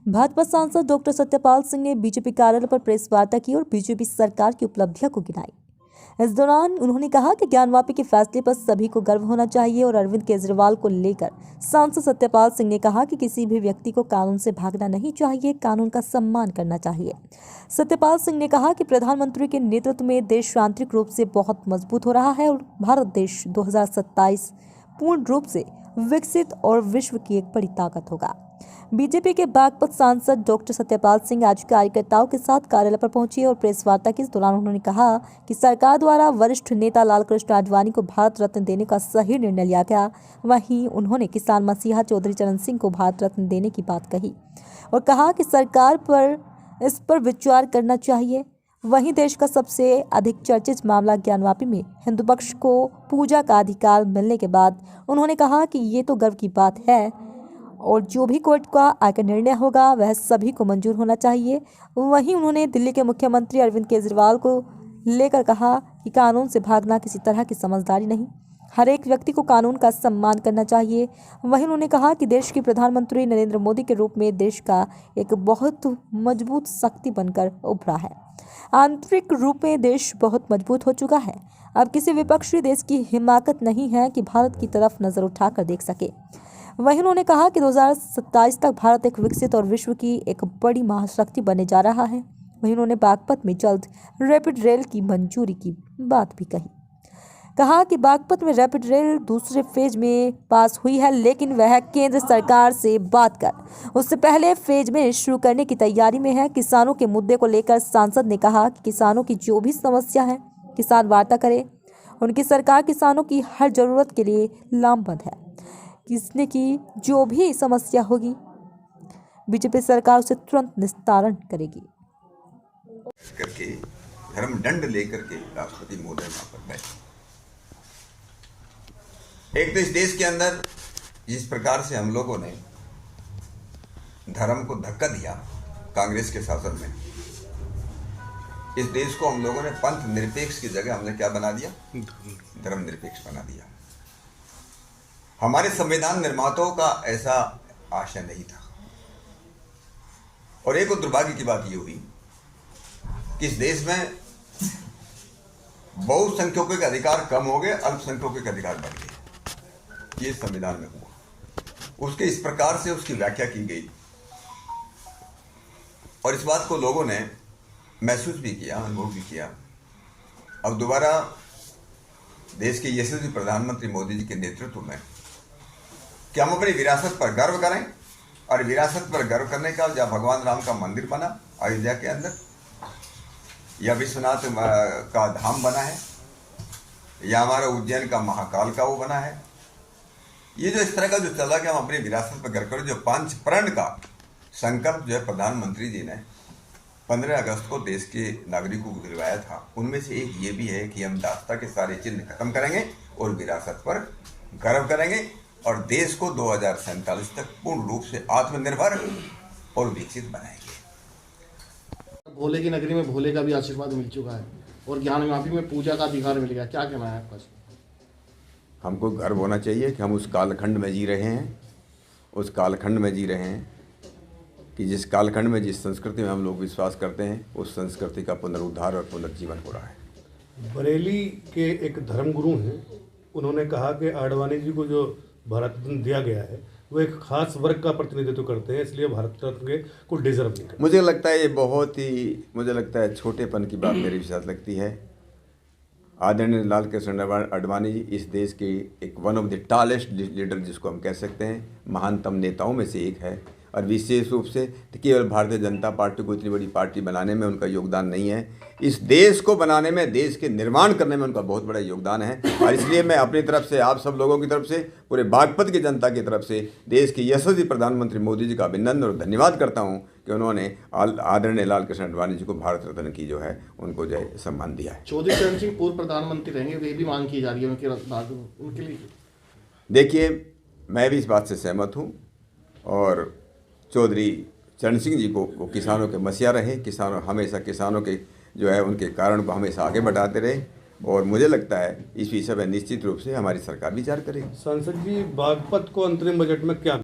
भाजपा सांसद डॉक्टर सत्यपाल सिंह ने बीजेपी कार्यालय पर प्रेस वार्ता की और बीजेपी सरकार की उपलब्धियों को गिनाई। इस दौरान उन्होंने कहा कि ज्ञानवापी के फैसले पर सभी को गर्व होना चाहिए और अरविंद केजरीवाल को लेकर सांसद सत्यपाल सिंह ने कहा कि किसी भी व्यक्ति को कानून से भागना नहीं चाहिए, कानून का सम्मान करना चाहिए। सत्यपाल सिंह ने कहा कि प्रधानमंत्री के नेतृत्व में देश आंतरिक रूप से बहुत मजबूत हो रहा है और भारत देश 2027 पूर्ण रूप से विकसित और विश्व की एक बड़ी ताकत होगा। बीजेपी के बागपत सांसद डॉक्टर सत्यपाल सिंह आज कार्यकर्ताओं के साथ कार्यालय पर पहुंचे और प्रेस वार्ता के दौरान उन्होंने कहा कि सरकार द्वारा वरिष्ठ नेता लालकृष्ण आडवाणी को भारत रत्न देने का सही निर्णय लिया गया। वहीं उन्होंने किसान मसीहा चौधरी चरण सिंह को भारत रत्न देने की बात कही और कहा कि सरकार पर इस पर विचार करना चाहिए। वहीं देश का सबसे अधिक चर्चित मामला ज्ञानवापी में हिंदू पक्ष को पूजा का अधिकार मिलने के बाद उन्होंने कहा कि ये तो गर्व की बात है और जो भी कोर्ट का आकर निर्णय होगा वह सभी को मंजूर होना चाहिए। वहीं उन्होंने दिल्ली के मुख्यमंत्री अरविंद केजरीवाल को लेकर कहा कि कानून से भागना किसी तरह की समझदारी नहीं, हर एक व्यक्ति को कानून का सम्मान करना चाहिए। वहीं उन्होंने कहा कि देश के प्रधानमंत्री नरेंद्र मोदी के रूप में देश का एक बहुत मजबूत शक्ति बनकर उभरा है। आंतरिक रूप में देश बहुत मजबूत हो चुका है। अब किसी विपक्षी देश की हिमाकत नहीं है कि भारत की तरफ नजर उठाकर देख सके। वहीं उन्होंने कहा कि 2027 तक भारत एक विकसित और विश्व की एक बड़ी महाशक्ति बनने जा रहा है। वहीं उन्होंने बागपत में जल्द रैपिड रेल की मंजूरी की बात भी कही। कहा कि बागपत में रैपिड रेल दूसरे फेज में पास हुई है, लेकिन वह केंद्र सरकार से बात कर उससे पहले फेज में शुरू करने की तैयारी में है। किसानों के मुद्दे को लेकर सांसद ने कहा कि किसानों की जो भी समस्या है किसान वार्ता करे। उनकी सरकार किसानों की हर जरूरत के लिए लामबंद है। किसने की जो भी समस्या होगी बीजेपी सरकार उसे तुरंत निस्तारण करेगी। करके धर्म दंड लेकर के राष्ट्रपति महोदय वहां पर बैठे। एक तो इस देश के अंदर जिस प्रकार से हम लोगों ने धर्म को धक्का दिया कांग्रेस के शासन में, इस देश को हम लोगों ने पंथ निरपेक्ष की जगह हमने क्या बना दिया, धर्म निरपेक्ष बना दिया। हमारे संविधान निर्माताओं का ऐसा आशय नहीं था। और एक और दुर्भाग्य की बात ये हुई कि इस देश में बहुसंख्यकों के अधिकार कम हो गए, अल्पसंख्यकों के अधिकार बढ़ गए। ये संविधान में हुआ, उसके इस प्रकार से उसकी व्याख्या की गई और इस बात को लोगों ने महसूस भी किया, अनुभव भी किया। अब दोबारा देश के यशस्वी प्रधानमंत्री मोदी जी के नेतृत्व में कि हम अपनी विरासत पर गर्व करें और विरासत पर गर्व करने का जहाँ भगवान राम का मंदिर बना अयोध्या के अंदर, या विश्वनाथ का धाम बना है, या हमारा उज्जैन का महाकाल का वो बना है। ये जो इस तरह का जो चला कि हम अपनी विरासत पर गर्व करें, जो 5 प्रण का संकल्प जो है प्रधानमंत्री जी ने 15 अगस्त को देश के नागरिकों को दिलवाया था, उनमें से एक ये भी है कि हम दास्ता के सारे चिन्ह खत्म करेंगे और विरासत पर गर्व करेंगे और देश को 2047 तक पूर्ण रूप से आत्मनिर्भर और विकसित बनाएंगे। भोले की नगरी में भोले का भी आशीर्वाद मिल चुका है और ज्ञानवापी में पूजा का अधिकार मिल गया, क्या कहना है आपका? हमको गर्व होना चाहिए कि हम उस कालखंड में जी रहे हैं, उस कालखंड में जी रहे हैं कि जिस कालखंड में जिस संस्कृति में हम लोग विश्वास करते हैं उस संस्कृति का पुनरुद्धार और पुनर्जीवन हो रहा है। बरेली के एक धर्मगुरु हैं, उन्होंने कहा कि आडवाणी जी को जो भारत रत्न दिया गया है वो एक खास वर्ग का प्रतिनिधित्व करते हैं, इसलिए भारत रत्न को डिजर्व नहीं करते। मुझे लगता है ये बहुत ही छोटेपन की बात मेरे साथ लगती है। आदरणीय लालकृष्ण आडवाणी जी इस देश के एक one of the tallest leader जिसको हम कह सकते हैं, महानतम नेताओं में से एक है और विशेष रूप से केवल भारतीय जनता पार्टी को इतनी बड़ी पार्टी बनाने में उनका योगदान नहीं है, इस देश को बनाने में, देश के निर्माण करने में उनका बहुत बड़ा योगदान है। और इसलिए मैं अपनी तरफ से, आप सब लोगों की तरफ से, पूरे बागपत की जनता की तरफ से देश के यशस्वी प्रधानमंत्री मोदी जी का अभिनंदन और धन्यवाद करता हूँ कि उन्होंने आदरणीय लालकृष्ण आडवाणी जी को भारत रत्न की जो है उनको जो है सम्मान दिया है। चौधरी चरण सिंह पूर्व प्रधानमंत्री रहेंगे, वे भी मांग की जा रही है उनके लिए। देखिए, मैं भी इस बात से सहमत हूँ और चौधरी चरण सिंह जी को वो किसानों के मसीहा रहे, किसानों हमेशा किसानों के जो है उनके कारण को हमेशा आगे बढ़ाते रहे और मुझे लगता है इस विषय में निश्चित रूप से हमारी सरकार विचार करेगी। सांसद जी, बागपत को अंतरिम बजट में क्या